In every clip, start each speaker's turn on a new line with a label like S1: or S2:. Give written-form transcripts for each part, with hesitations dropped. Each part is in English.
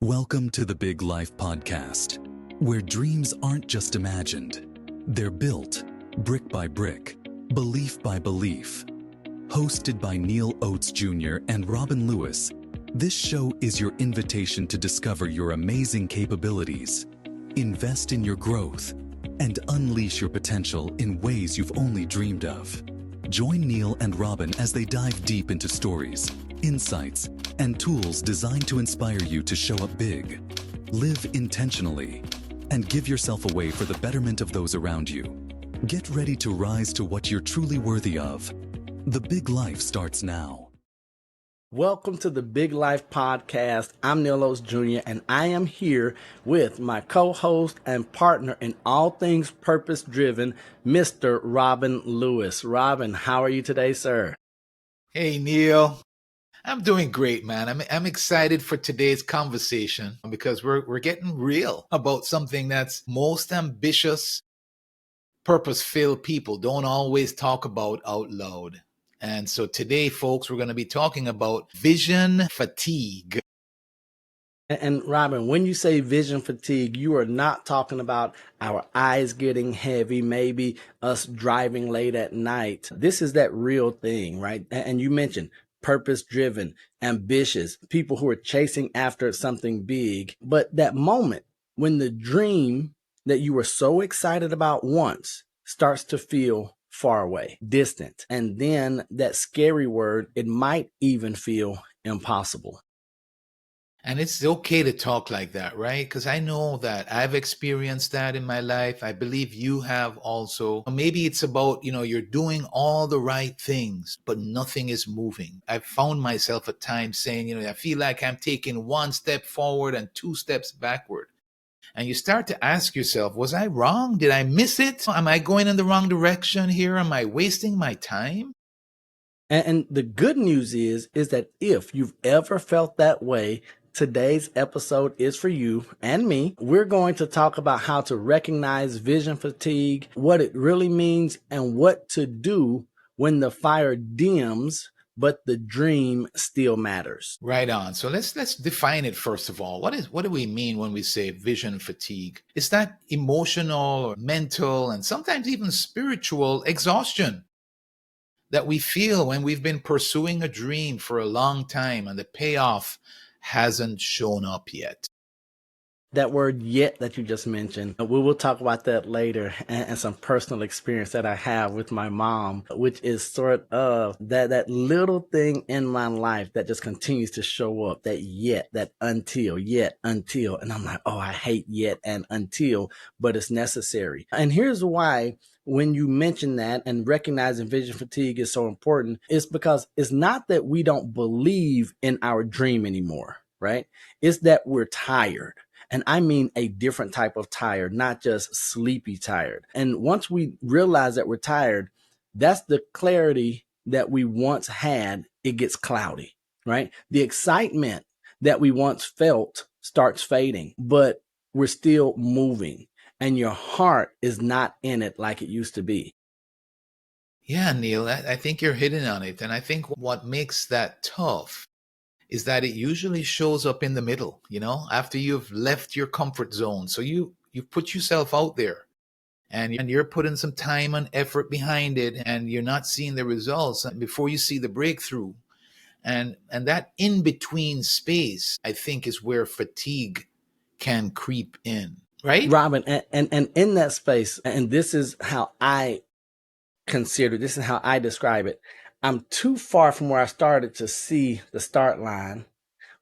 S1: Welcome to the Big Life Podcast, where dreams aren't just imagined, they're built brick by brick, belief by belief. Hosted by Neal Oates Jr. and Robin Lewis, this show is your invitation to discover your amazing capabilities, invest in your growth, and unleash your potential in ways you've only dreamed of. Join Neal and Robin as they dive deep into stories, insights, and tools designed to inspire you to show up big, live intentionally, and give yourself away for the betterment of those around you. Get ready to rise to what you're truly worthy of. The Big Life starts now.
S2: Welcome to the Big Life Podcast. I'm Neal Oates Jr. and I am here with my co-host and partner in all things purpose-driven, Mr. Robin Lewis. Robin, how are you today, sir?
S3: Hey, Neal. I'm doing great, man. I'm excited for today's conversation because we're getting real about something that's most ambitious, purpose-filled people don't always talk about out loud. And so today, folks, we're going to be talking about vision fatigue.
S2: And Robin, when you say vision fatigue, you are not talking about our eyes getting heavy, maybe us driving late at night. This is that real thing, right? And you mentioned purpose-driven, ambitious, people who are chasing after something big. But that moment when the dream that you were so excited about once starts to feel far away, distant, and then that scary word, it might even feel impossible.
S3: And it's okay to talk like that, right? Because I know that I've experienced that in my life. I believe you have also. Maybe it's about, you're doing all the right things, but nothing is moving. I've found myself at times saying, I feel like I'm taking one step forward and two steps backward. And you start to ask yourself, was I wrong? Did I miss it? Am I going in the wrong direction here? Am I wasting my time?
S2: And the good news is that if you've ever felt that way, today's episode is for you and me. We're going to talk about how to recognize vision fatigue, what it really means, and what to do when the fire dims, but the dream still matters.
S3: Right on. So let's define it first of all. What do we mean when we say vision fatigue? Is that emotional or mental and sometimes even spiritual exhaustion that we feel when we've been pursuing a dream for a long time and the payoff hasn't shown up yet?
S2: That word yet that you just mentioned, we will talk about that later and some personal experience that I have with my mom, which is sort of that little thing in my life that just continues to show up, that yet, that until, yet, until. And I'm like, oh, I hate yet and until, but it's necessary. And here's why. When you mention that and recognizing vision fatigue is so important, it's because it's not that we don't believe in our dream anymore, right? It's that we're tired. And I mean a different type of tired, not just sleepy tired. And once we realize that we're tired, that's the clarity that we once had. It gets cloudy, right? The excitement that we once felt starts fading, but we're still moving. And your heart is not in it like it used to be.
S3: Yeah, Neal, I think you're hitting on it. And I think what makes that tough is that it usually shows up in the middle, after you've left your comfort zone. So you put yourself out there and you're putting some time and effort behind it and you're not seeing the results before you see the breakthrough. And that in-between space, I think, is where fatigue can creep in. Right?
S2: Robin, and in that space, and this is how I this is how I describe it. I'm too far from where I started to see the start line,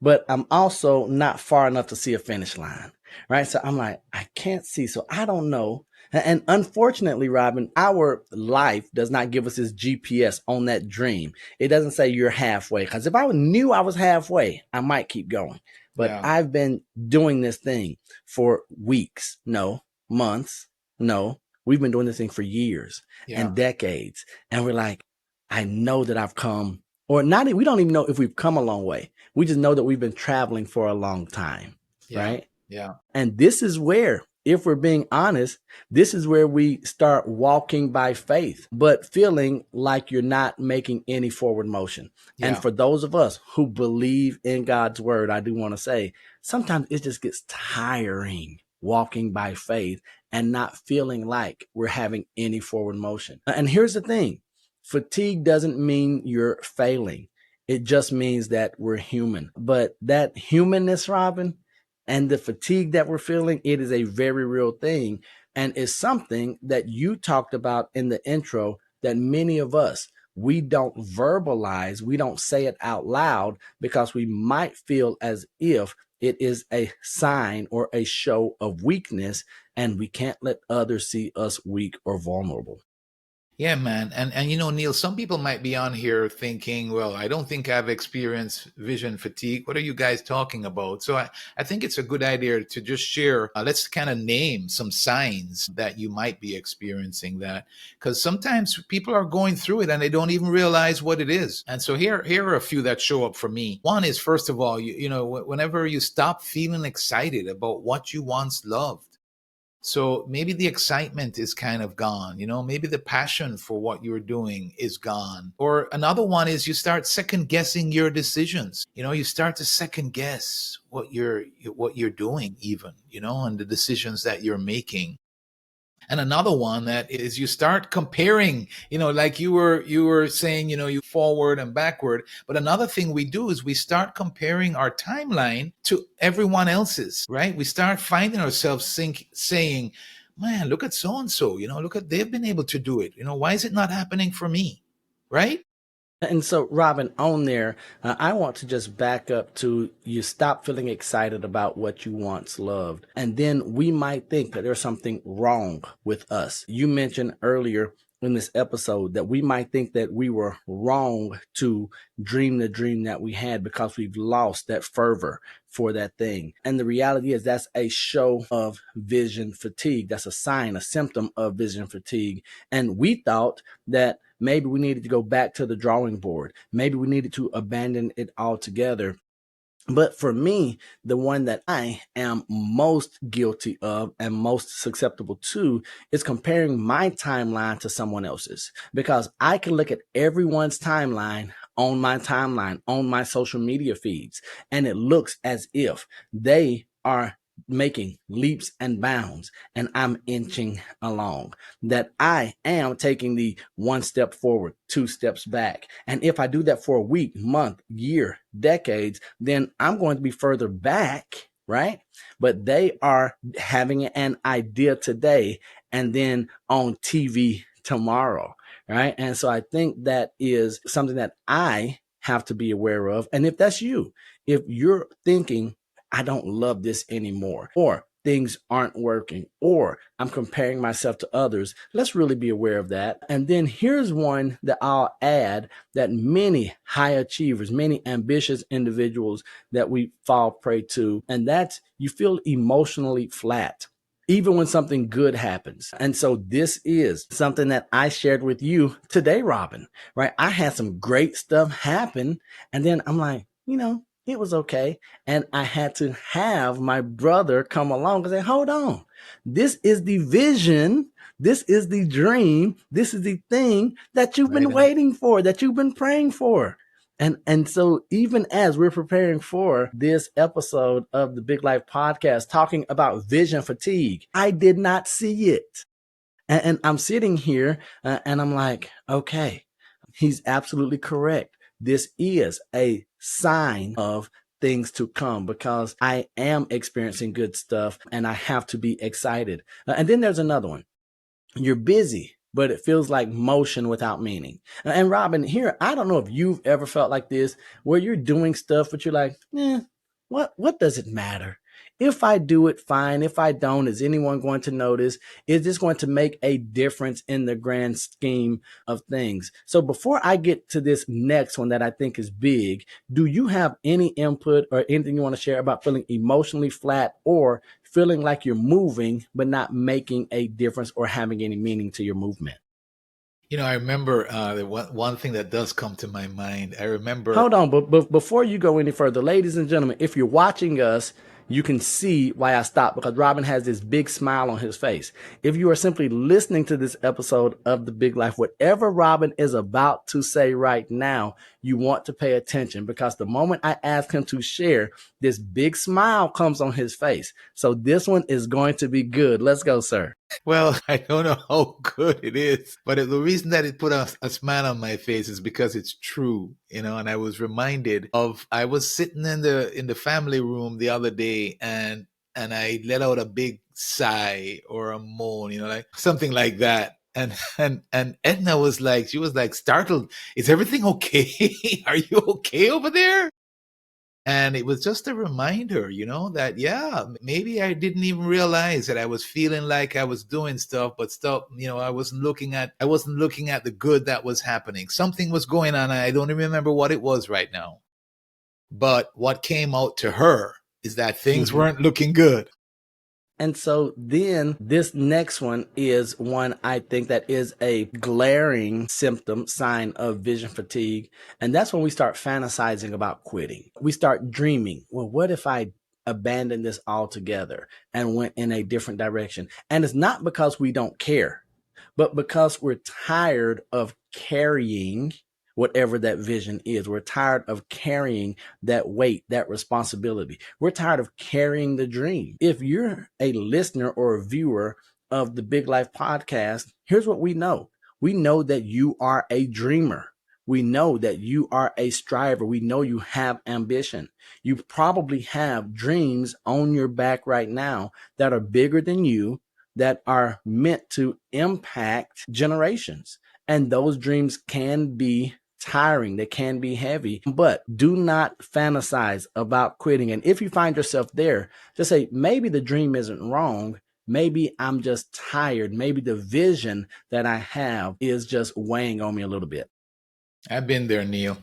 S2: but I'm also not far enough to see a finish line, right? So I'm like, I can't see, so I don't know. And unfortunately, Robin, our life does not give us this GPS on that dream. It doesn't say you're halfway, because if I knew I was halfway, I might keep going. But
S3: Yeah.
S2: I've been doing this thing for weeks, no, months, no. We've been doing this thing for years and decades. And we're like, I know that I've come, or not, we don't even know if we've come a long way. We just know that we've been traveling for a long time, right?
S3: Yeah.
S2: And this is where if we're being honest, this is where we start walking by faith, but feeling like you're not making any forward motion. And
S3: Yeah.
S2: for those of us who believe in God's word, I do want to say sometimes it just gets tiring walking by faith and not feeling like we're having any forward motion. And here's the thing, fatigue doesn't mean you're failing. It just means that we're human. But that humanness, Robin, and the fatigue that we're feeling, it is a very real thing. And it's something that you talked about in the intro that many of us, we don't verbalize, we don't say it out loud because we might feel as if it is a sign or a show of weakness, and we can't let others see us weak or vulnerable.
S3: Yeah, man. And Neil, some people might be on here thinking, well, I don't think I've experienced vision fatigue. What are you guys talking about? So I think it's a good idea to just share, let's kind of name some signs that you might be experiencing that. Because sometimes people are going through it and they don't even realize what it is. And so here are a few that show up for me. One is, first of all, whenever you stop feeling excited about what you once loved. So maybe the excitement is kind of gone, maybe the passion for what you're doing is gone. Or another one is you start second guessing your decisions. You start to second guess what you're doing even, and the decisions that you're making. And another one that is you start comparing, like you were saying, you forward and backward. But another thing we do is we start comparing our timeline to everyone else's, right? We start finding ourselves saying, man, look at so and so, look at they've been able to do it. Why is it not happening for me? Right?
S2: And so, Robin, on there, I want to just back up to you stop feeling excited about what you once loved. And then we might think that there's something wrong with us. You mentioned earlier in this episode that we might think that we were wrong to dream the dream that we had because we've lost that fervor for that thing. And the reality is that's a show of vision fatigue. That's a sign, a symptom of vision fatigue. And we thought that maybe we needed to go back to the drawing board. Maybe we needed to abandon it altogether. But for me, the one that I am most guilty of and most susceptible to is comparing my timeline to someone else's, because I can look at everyone's timeline on my social media feeds, and it looks as if they are making leaps and bounds and I'm inching along, that I am taking the one step forward, two steps back. And if I do that for a week, month, year, decades, then I'm going to be further back, right? But they are having an idea today and then on TV tomorrow, right? And so I think that is something that I have to be aware of. And if that's you, if you're thinking, I don't love this anymore, or things aren't working, or I'm comparing myself to others, let's really be aware of that. And then here's one that I'll add that many high achievers, many ambitious individuals that we fall prey to, and that's you feel emotionally flat even when something good happens. And so this is something that I shared with you today, Robin, right? I had some great stuff happen, and then I'm like, it was okay. And I had to have my brother come along and say, hold on, this is the vision. This is the dream. This is the thing that you've been
S3: Right on.
S2: waiting for, that you've been praying for. And so even as we're preparing for this episode of the Big Life podcast, talking about vision fatigue, I did not see it. And I'm sitting here and I'm like, okay, he's absolutely correct. This is a sign of things to come because I am experiencing good stuff and I have to be excited. And then there's another one. You're busy, but it feels like motion without meaning. And Robin, here, I don't know if you've ever felt like this, where you're doing stuff, but you're like, what does it matter? If I do it, fine. If I don't, is anyone going to notice? Is this going to make a difference in the grand scheme of things? So before I get to this next one that I think is big, do you have any input or anything you want to share about feeling emotionally flat or feeling like you're moving but not making a difference or having any meaning to your movement?
S3: I remember the one thing that does come to my mind. I remember.
S2: Hold on, but before you go any further, ladies and gentlemen, if you're watching us, you can see why I stopped, because Robin has this big smile on his face. If you are simply listening to this episode of The Big Life, whatever Robin is about to say right now, you want to pay attention, because the moment I ask him to share, this big smile comes on his face. So this one is going to be good. Let's go, sir.
S3: Well, I don't know how good it is, but the reason that it put a smile on my face is because it's true, and I was reminded of, I was sitting in the family room the other day, and I let out a big sigh or a moan, like something like that. And Edna she was like startled. Is everything okay? Are you okay over there? And it was just a reminder, that, yeah, maybe I didn't even realize that I was feeling like I was doing stuff, but stuff, I wasn't looking at the good that was happening. Something was going on. I don't even remember what it was right now. But what came out to her is that things weren't looking good.
S2: And so then this next one is one I think that is a glaring sign of vision fatigue. And that's when we start fantasizing about quitting. We start dreaming, well, what if I abandoned this altogether and went in a different direction? And it's not because we don't care, but because we're tired of carrying whatever that vision is. We're tired of carrying that weight, that responsibility. We're tired of carrying the dream. If you're a listener or a viewer of the Big Life podcast, here's what we know. We know that you are a dreamer. We know that you are a striver. We know you have ambition. You probably have dreams on your back right now that are bigger than you, that are meant to impact generations. And those dreams can be tiring, they can be heavy, but do not fantasize about quitting. And if you find yourself there, just say, maybe the dream isn't wrong. Maybe I'm just tired. Maybe the vision that I have is just weighing on me a little bit.
S3: I've been there, Neal.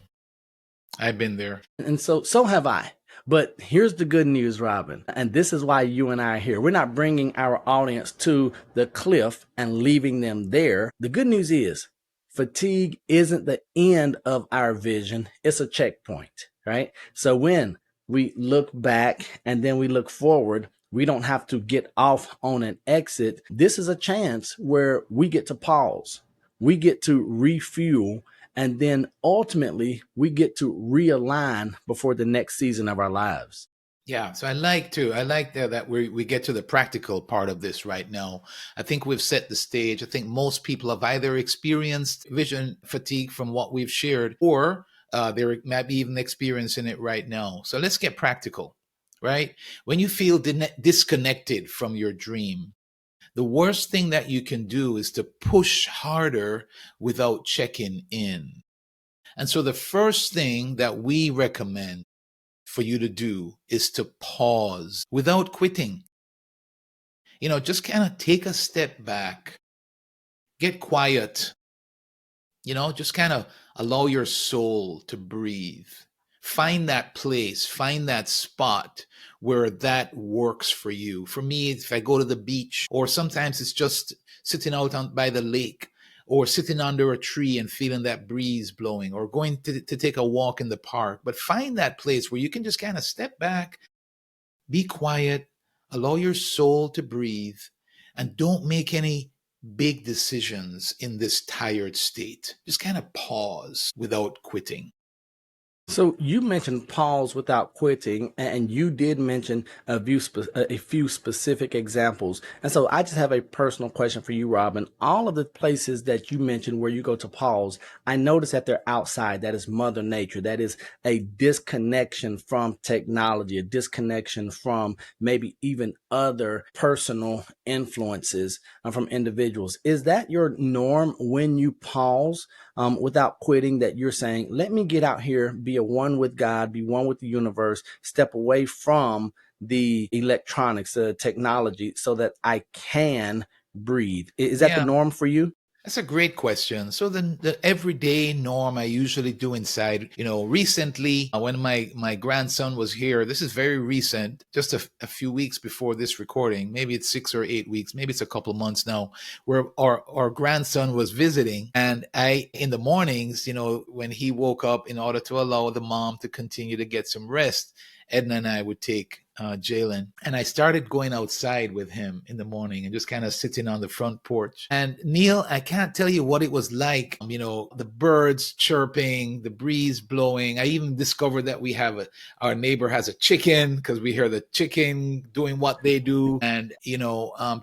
S3: I've been there.
S2: And so have I. But here's the good news, Robin, and this is why you and I are here. We're not bringing our audience to the cliff and leaving them there. The good news is fatigue isn't the end of our vision. It's a checkpoint, right? So when we look back and then we look forward, we don't have to get off on an exit. This is a chance where we get to pause. We get to refuel, and then ultimately we get to realign before the next season of our lives.
S3: Yeah, so I like that we get to the practical part of this right now. I think we've set the stage. I think most people have either experienced vision fatigue from what we've shared, or they might be even experiencing it right now. So let's get practical, right? When you feel disconnected from your dream, the worst thing that you can do is to push harder without checking in. And so the first thing that we recommend for you to do is to pause without quitting. Just kind of take a step back, get quiet, just kind of allow your soul to breathe. Find that place, find that spot where that works for you. For me, if I go to the beach, or sometimes it's just sitting out by the lake, or sitting under a tree and feeling that breeze blowing, or going to take a walk in the park. But find that place where you can just kind of step back, be quiet, allow your soul to breathe, and don't make any big decisions in this tired state. Just kind of pause without quitting.
S2: So you mentioned pause without quitting, and you did mention a few specific examples. And so I just have a personal question for you, Robin. All of the places that you mentioned where you go to pause, I notice that they're outside. That is Mother Nature. That is a disconnection from technology, a disconnection from maybe even other personal influences from individuals. Is that your norm when you pause without quitting, that you're saying, let me get out here, be a one with God, be one with the universe, step away from the electronics, the technology, so that I can breathe? Is that the norm for you?
S3: That's a great question. So the everyday norm I usually do inside, recently when my grandson was here, this is very recent, just a few weeks before this recording, maybe it's 6 or 8 weeks, maybe it's a couple of months now, where our grandson was visiting. And in the mornings, when he woke up, in order to allow the mom to continue to get some rest, Edna and I would take Jalen, and I started going outside with him in the morning and just kind of sitting on the front porch. And Neal, I can't tell you what it was like. The birds chirping, the breeze blowing. I even discovered that our neighbor has a chicken, because we hear the chicken doing what they do. And,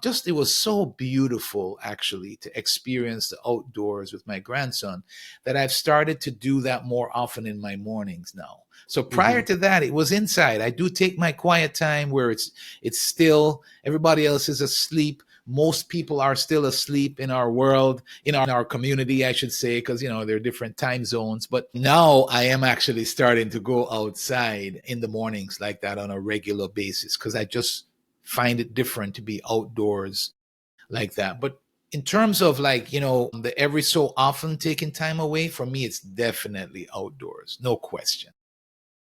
S3: just it was so beautiful actually to experience the outdoors with my grandson, that I've started to do that more often in my mornings now. So prior to that, it was inside. I do take my quiet time where it's still, everybody else is asleep. Most people are still asleep in our world, in our community, I should say, because, there are different time zones. But now I am actually starting to go outside in the mornings like that on a regular basis, because I just find it different to be outdoors like that. But in terms of the every so often taking time away, for me, it's definitely outdoors. No question.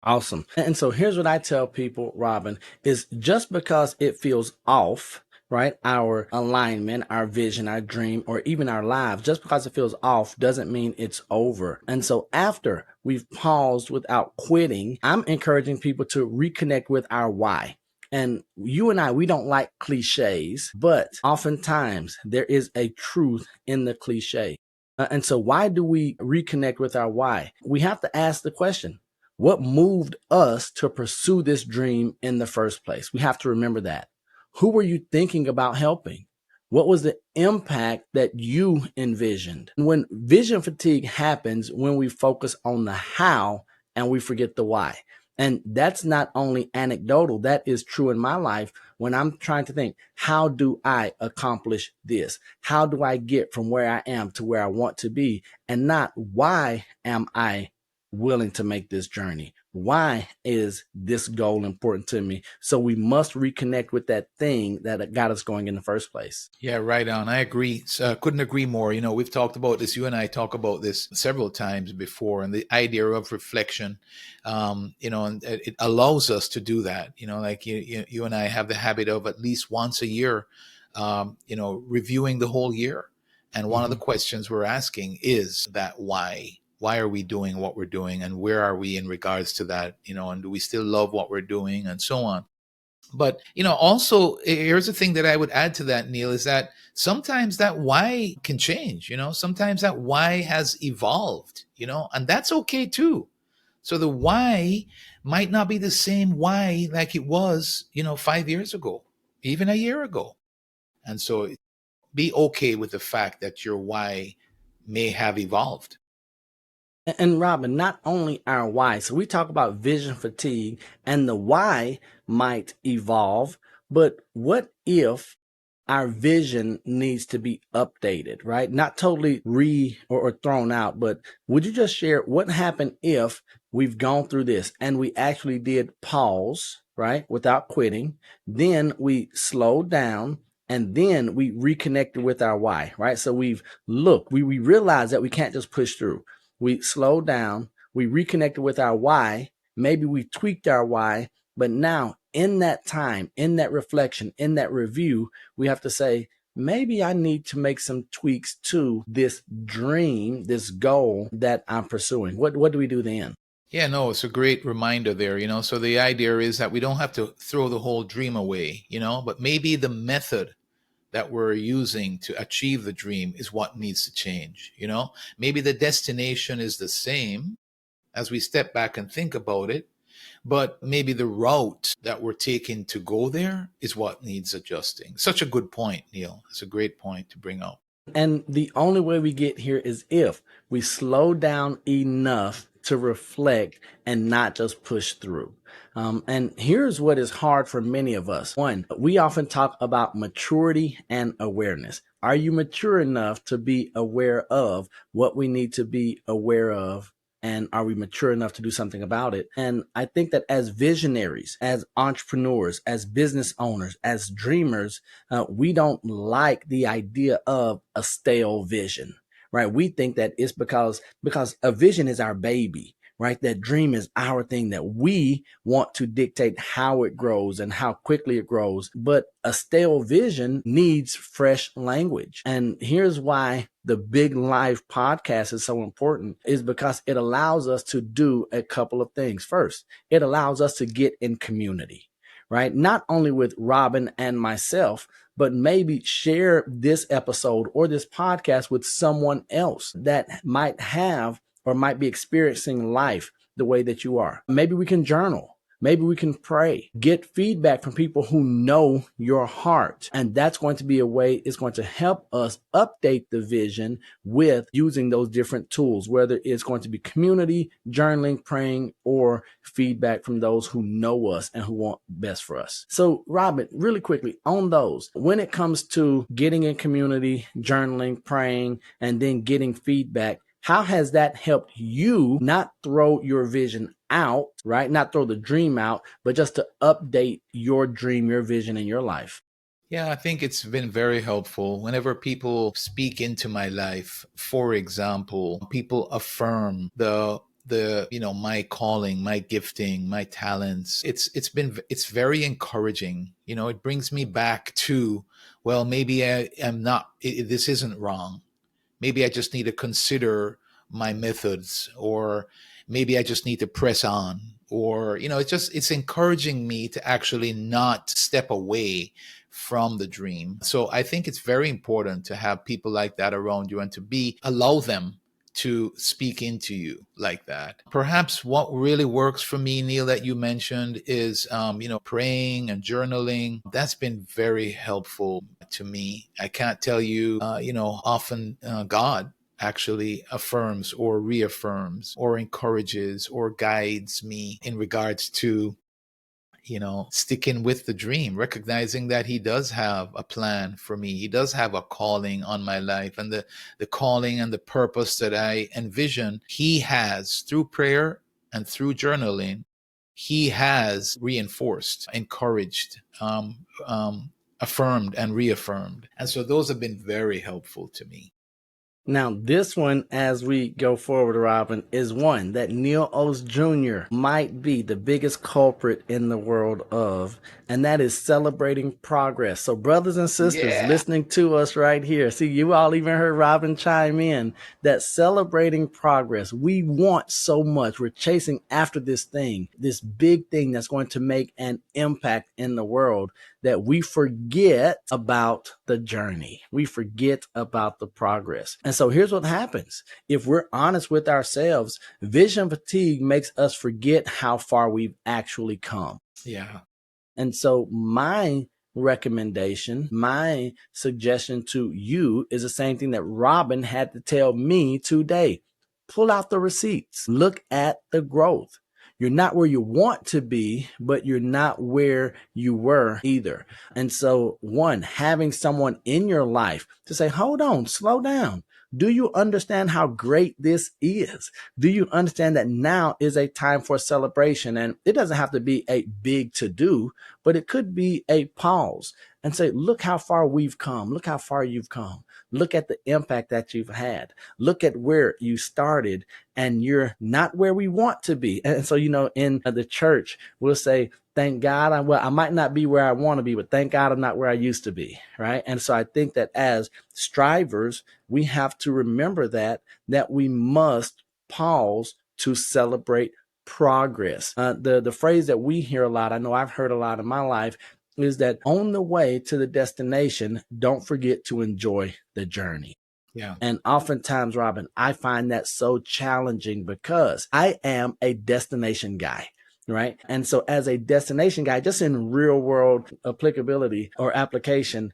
S2: Awesome. And so here's what I tell people, Robin, is just because it feels off, right? Our alignment, our vision, our dream, or even our lives, just because it feels off doesn't mean it's over. And so after we've paused without quitting, I'm encouraging people to reconnect with our why. And you and I, we don't like cliches, but oftentimes there is a truth in the cliche. And so why do we reconnect with our why? We have to ask the question, what moved us to pursue this dream in the first place? We have to remember that. Who were you thinking about helping? What was the impact that you envisioned? And when vision fatigue happens, when we focus on the how and we forget the why. And that's not only anecdotal, that is true in my life when I'm trying to think, how do I accomplish this? How do I get from where I am to where I want to be? And not why am I willing to make this journey? Why is this goal important to me? So we must reconnect with that thing that got us going in the first place.
S3: Yeah, right on. I agree. Couldn't agree more. We've talked about this. You and I talk about this several times before, and the idea of reflection, and it allows us to do that. Like you and I have the habit of at least once a year, reviewing the whole year. And one of the questions we're asking is that why? Why are we doing what we're doing, and where are we in regards to that? And do we still love what we're doing, and so on? But, also, here's the thing that I would add to that, Neal, is that sometimes that why can change. Sometimes that why has evolved, and that's okay too. So the why might not be the same why like it was, 5 years ago, even a year ago. And so be okay with the fact that your why may have evolved.
S2: And Robin, not only our why, so we talk about vision fatigue and the why might evolve, but what if our vision needs to be updated, right? Not totally or thrown out, but would you just share what happened if we've gone through this and we actually did pause, right? Without quitting. Then we slowed down and then we reconnected with our why, right? So we realized that we can't just push through. We slowed down, we reconnected with our why, maybe we tweaked our why, but now in that time, in that reflection, in that review, we have to say, maybe I need to make some tweaks to this dream, this goal that I'm pursuing. What do we do then?
S3: Yeah, no, it's a great reminder there, So the idea is that we don't have to throw the whole dream away, but maybe the method that we're using to achieve the dream is what needs to change. Maybe the destination is the same as we step back and think about it, but maybe the route that we're taking to go there is what needs adjusting. Such a good point, Neal. It's a great point to bring up.
S2: And the only way we get here is if we slow down enough to reflect and not just push through. And here's what is hard for many of us. One, we often talk about maturity and awareness. Are you mature enough to be aware of what we need to be aware of? And are we mature enough to do something about it? And I think that as visionaries, as entrepreneurs, as business owners, as dreamers, we don't like the idea of a stale vision, right? We think that it's because a vision is our baby, right? That dream is our thing, that we want to dictate how it grows and how quickly it grows. But a stale vision needs fresh language. And here's why the Big Life podcast is so important, is because it allows us to do a couple of things. First, it allows us to get in community, right? Not only with Robin and myself, but maybe share this episode or this podcast with someone else that might have or might be experiencing life the way that you are. Maybe we can journal. Maybe we can pray, get feedback from people who know your heart. And that's going to be a way, it's going to help us update the vision with using those different tools, whether it's going to be community, journaling, praying, or feedback from those who know us and who want best for us. So, Robin, really quickly on those, when it comes to getting in community, journaling, praying, and then getting feedback, how has that helped you not throw your vision out, right? Not throw the dream out, but just to update your dream, your vision in your life?
S3: Yeah, I think it's been very helpful. Whenever people speak into my life, for example, people affirm my calling, my gifting, my talents. It's very encouraging. It brings me back to, well, maybe I am not, this isn't wrong. Maybe I just need to consider my methods, or maybe I just need to press on, or it's encouraging me to actually not step away from the dream. So I think it's very important to have people like that around you, and to allow them to speak into you like that. Perhaps what really works for me, Neal, that you mentioned is, praying and journaling. That's been very helpful to me. I can't tell you, often God actually affirms or reaffirms or encourages or guides me in regards to sticking with the dream, recognizing that he does have a plan for me. He does have a calling on my life, and the calling and the purpose that I envision, he has through prayer and through journaling, he has reinforced, encouraged, affirmed and reaffirmed. And so those have been very helpful to me.
S2: Now, this one, as we go forward, Robin, is one that Neal Oates Jr. might be the biggest culprit in the world of, and that is celebrating progress. So, brothers and sisters listening to us right here, see, you all even heard Robin chime in, that celebrating progress, we want so much. We're chasing after this thing, this big thing that's going to make an impact in the world, that we forget about the journey. We forget about the progress. And so here's what happens. If we're honest with ourselves, vision fatigue makes us forget how far we've actually come.
S3: Yeah.
S2: And so my recommendation, my suggestion to you is the same thing that Robin had to tell me today. Pull out the receipts. Look at the growth. You're not where you want to be, but you're not where you were either. And so, one, having someone in your life to say, hold on, slow down. Do you understand how great this is? Do you understand that now is a time for celebration? And it doesn't have to be a big to do, but it could be a pause and say, look how far we've come. Look how far you've come. Look at the impact that you've had. Look at where you started, and you're not where we want to be. And so, in the church, we'll say, thank God. I might not be where I want to be, but thank God I'm not where I used to be. Right. And so I think that as strivers, we have to remember that we must pause to celebrate progress. The phrase that we hear a lot, I know I've heard a lot in my life, is that on the way to the destination, don't forget to enjoy the journey.
S3: Yeah.
S2: And oftentimes, Robin, I find that so challenging because I am a destination guy. Right. And so as a destination guy, just in real world applicability or application,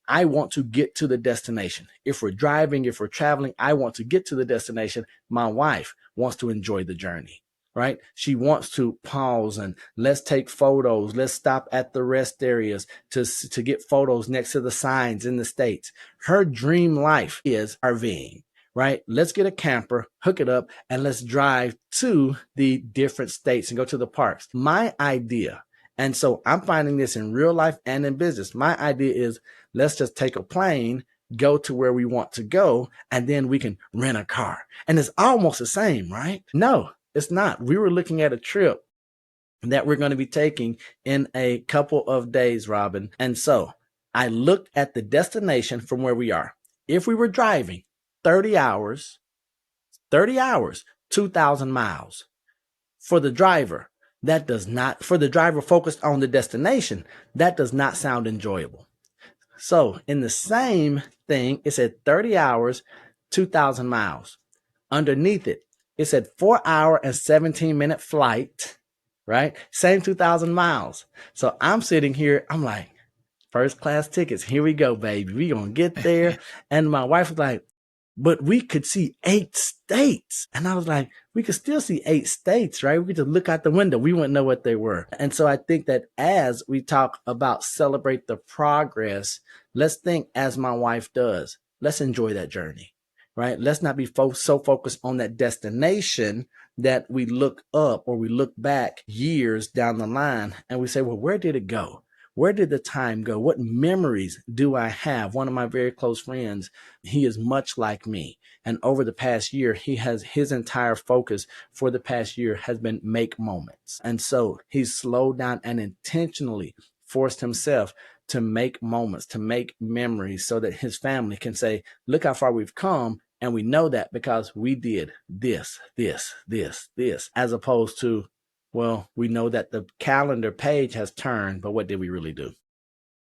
S2: I want to get to the destination. If we're driving, if we're traveling, I want to get to the destination. My wife wants to enjoy the journey. Right? She wants to pause and let's take photos. Let's stop at the rest areas to get photos next to the signs in the States. Her dream life is RVing, right? Let's get a camper, hook it up, and let's drive to the different states and go to the parks. My idea, and so I'm finding this in real life and in business. My idea is let's just take a plane, go to where we want to go, and then we can rent a car. And it's almost the same, right? No. It's not. We were looking at a trip that we're going to be taking in a couple of days, Robin. And so I looked at the destination from where we are. If we were driving 30 hours, 2,000 miles. For the driver, for the driver focused on the destination, that does not sound enjoyable. So in the same thing, it said 30 hours, 2,000 miles. Underneath it, it said 4 hour and 17-minute flight, right? Same 2,000 miles. So I'm sitting here, I'm like, first class tickets. Here we go, baby. We gonna get there. And my wife was like, but we could see 8 states. And I was like, we could still see 8 states, right? We could just look out the window. We wouldn't know what they were. And so I think that as we talk about celebrate the progress, let's think as my wife does. Let's enjoy that journey, right? Let's not be so focused on that destination that we look up or we look back years down the line and we say, well, where did it go? Where did the time go? What memories do I have? One of my very close friends, he is much like me. And over the past year, his entire focus for the past year has been make moments. And so he's slowed down and intentionally forced himself to make moments, to make memories so that his family can say, look how far we've come. And we know that because we did this, as opposed to, well, we know that the calendar page has turned, but what did we really do?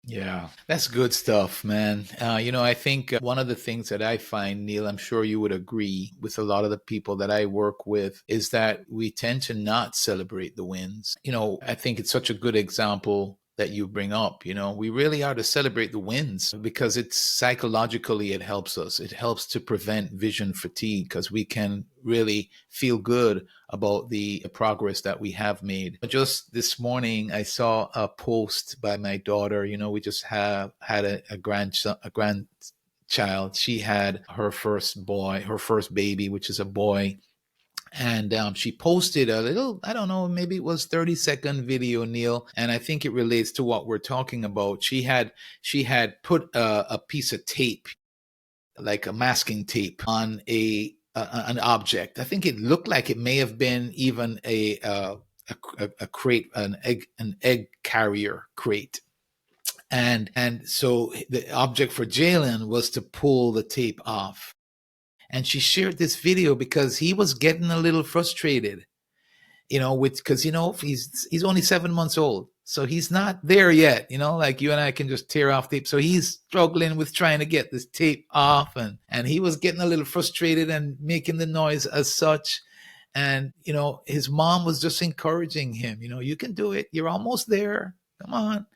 S3: Yeah, that's good stuff, man. I think one of the things that I find, Neal, I'm sure you would agree with a lot of the people that I work with, is that we tend to not celebrate the wins. I think it's such a good example that you bring up. We really are to celebrate the wins because it's psychologically, it helps us. It helps to prevent vision fatigue because we can really feel good about the progress that we have made. Just this morning, I saw a post by my daughter. We just had a grandchild. She had her first baby, which is a boy. And she posted a little, I don't know, maybe it was 30-second video, Neal. And I think it relates to what we're talking about. She had put a piece of tape, like a masking tape, on an object. I think it looked like it may have been even a crate, an egg carrier crate. And so the object for Jalen was to pull the tape off. And she shared this video because he was getting a little frustrated, because he's only 7 months old, so he's not there yet. Like you and I can just tear off tape. So he's struggling with trying to get this tape off, and he was getting a little frustrated and making the noise as such. And his mom was just encouraging him. You can do it. You're almost there. Come on.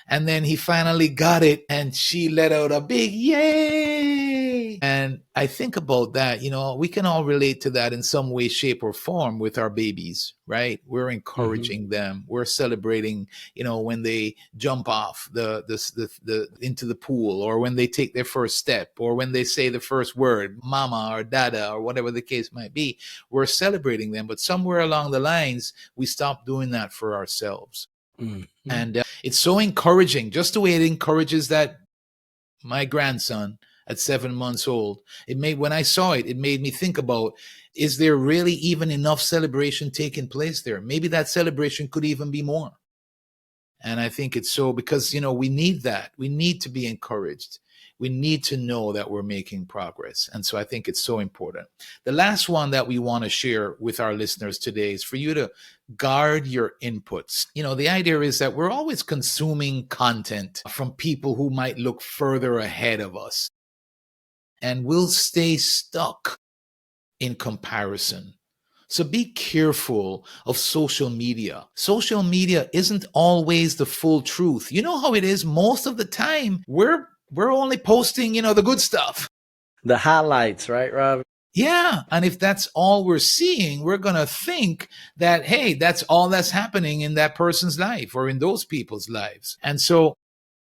S3: And then he finally got it, and she let out a big yay. And I think about that, we can all relate to that in some way, shape, or form with our babies, right? We're encouraging them. We're celebrating, when they jump off the into the pool, or when they take their first step, or when they say the first word, mama or dada, or whatever the case might be. We're celebrating them. But somewhere along the lines, we stop doing that for ourselves. Mm-hmm. And it's so encouraging, just the way it encourages that my grandson at 7 months old. When I saw it, it made me think about, is there really even enough celebration taking place there? Maybe that celebration could even be more. And I think it's so because, we need that. We need to be encouraged. We need to know that we're making progress. And so I think it's so important. The last one that we want to share with our listeners today is for you to guard your inputs. The idea is that we're always consuming content from people who might look further ahead of us. And we'll stay stuck in comparison. So be careful of social media. Social media isn't always the full truth. You know how it is? Most of the time, we're only posting, the good stuff.
S2: The highlights, right, Rob?
S3: Yeah. And if that's all we're seeing, we're going to think that, hey, that's all that's happening in that person's life or in those people's lives. And so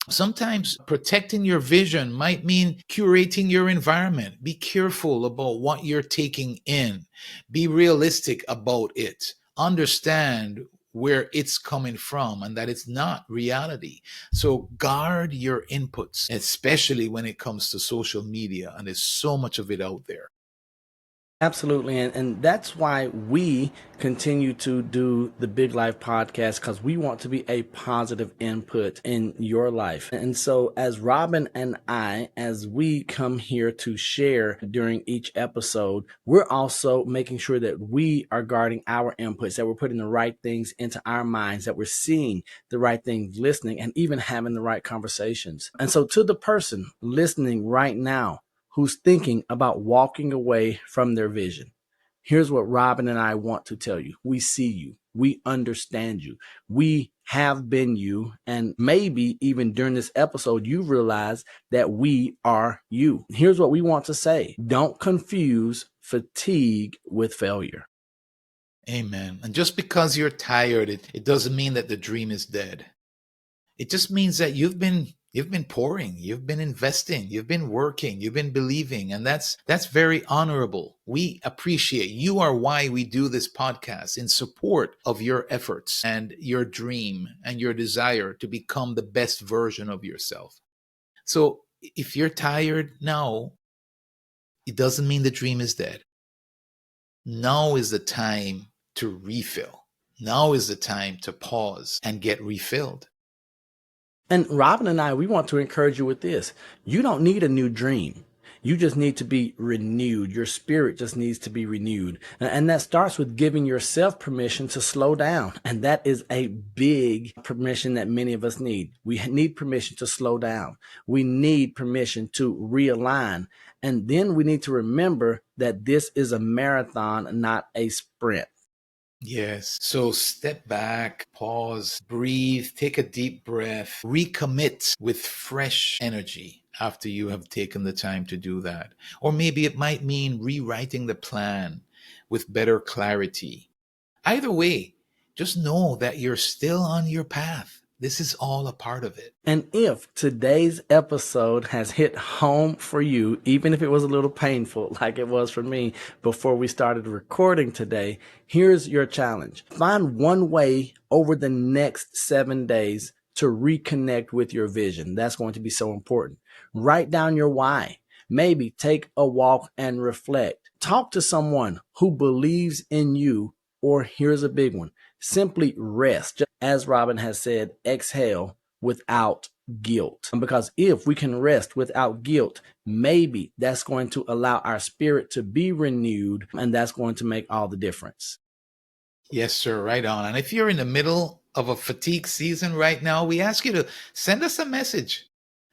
S3: sometimes protecting your vision might mean curating your environment. Be careful about what you're taking in. Be realistic about it. Understand where it's coming from and that it's not reality. So guard your inputs, especially when it comes to social media. And there's so much of it out there.
S2: Absolutely. And that's why we continue to do the Big Life podcast, because we want to be a positive input in your life. And so as Robin and I, as we come here to share during each episode, we're also making sure that we are guarding our inputs, that we're putting the right things into our minds, that we're seeing the right things, listening, and even having the right conversations. And so to the person listening right now, who's thinking about walking away from their vision, here's what Robin and I want to tell you. We see you. We understand you. We have been you. And maybe even during this episode, you realize that we are you. Here's what we want to say. Don't confuse fatigue with failure.
S3: Amen. And just because you're tired, it doesn't mean that the dream is dead. It just means that you've been pouring, you've been investing, you've been working, you've been believing, and that's very honorable. We appreciate you are why we do this podcast, in support of your efforts and your dream and your desire to become the best version of yourself. So if you're tired now, it doesn't mean the dream is dead. Now is the time to refill. Now is the time to pause and get refilled.
S2: And Robin and I, we want to encourage you with this. You don't need a new dream. You just need to be renewed. Your spirit just needs to be renewed. And that starts with giving yourself permission to slow down. And that is a big permission that many of us need. We need permission to slow down. We need permission to realign. And then we need to remember that this is a marathon, not a sprint.
S3: Yes. So step back, pause, breathe, take a deep breath, recommit with fresh energy after you have taken the time to do that. Or maybe it might mean rewriting the plan with better clarity. Either way, just know that you're still on your path. This is all a part of it.
S2: And if today's episode has hit home for you, even if it was a little painful, like it was for me before we started recording today, here's your challenge. Find one way over the next 7 days to reconnect with your vision. That's going to be so important. Write down your why. Maybe take a walk and reflect. Talk to someone who believes in you, or here's a big one. Simply rest. Just as Robin has said, exhale without guilt. Because if we can rest without guilt, maybe that's going to allow our spirit to be renewed, and that's going to make all the difference.
S3: Yes, sir. Right on. And if you're in the middle of a fatigue season right now, we ask you to send us a message.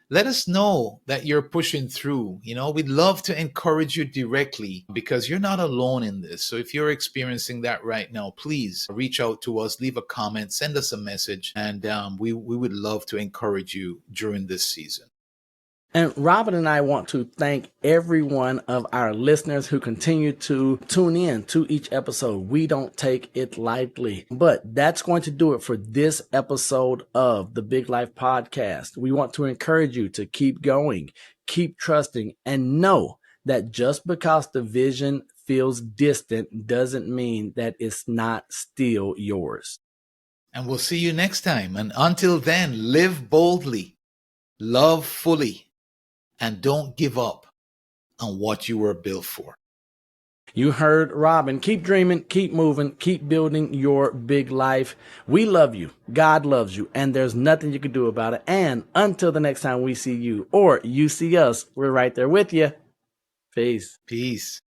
S3: Let us know that you're pushing through. We'd love to encourage you directly, because you're not alone in this. So if you're experiencing that right now, please reach out to us, leave a comment, send us a message, and we would love to encourage you during this season.
S2: And Robin and I want to thank every one of our listeners who continue to tune in to each episode. We don't take it lightly, but that's going to do it for this episode of the Big Life Podcast. We want to encourage you to keep going, keep trusting, and know that just because the vision feels distant doesn't mean that it's not still yours.
S3: And we'll see you next time. And until then, live boldly, love fully, and don't give up on what you were built for.
S2: You heard Robin. Keep dreaming, keep moving, keep building your big life. We love you. God loves you. And there's nothing you can do about it. And until the next time we see you or you see us, we're right there with you. Peace.
S3: Peace.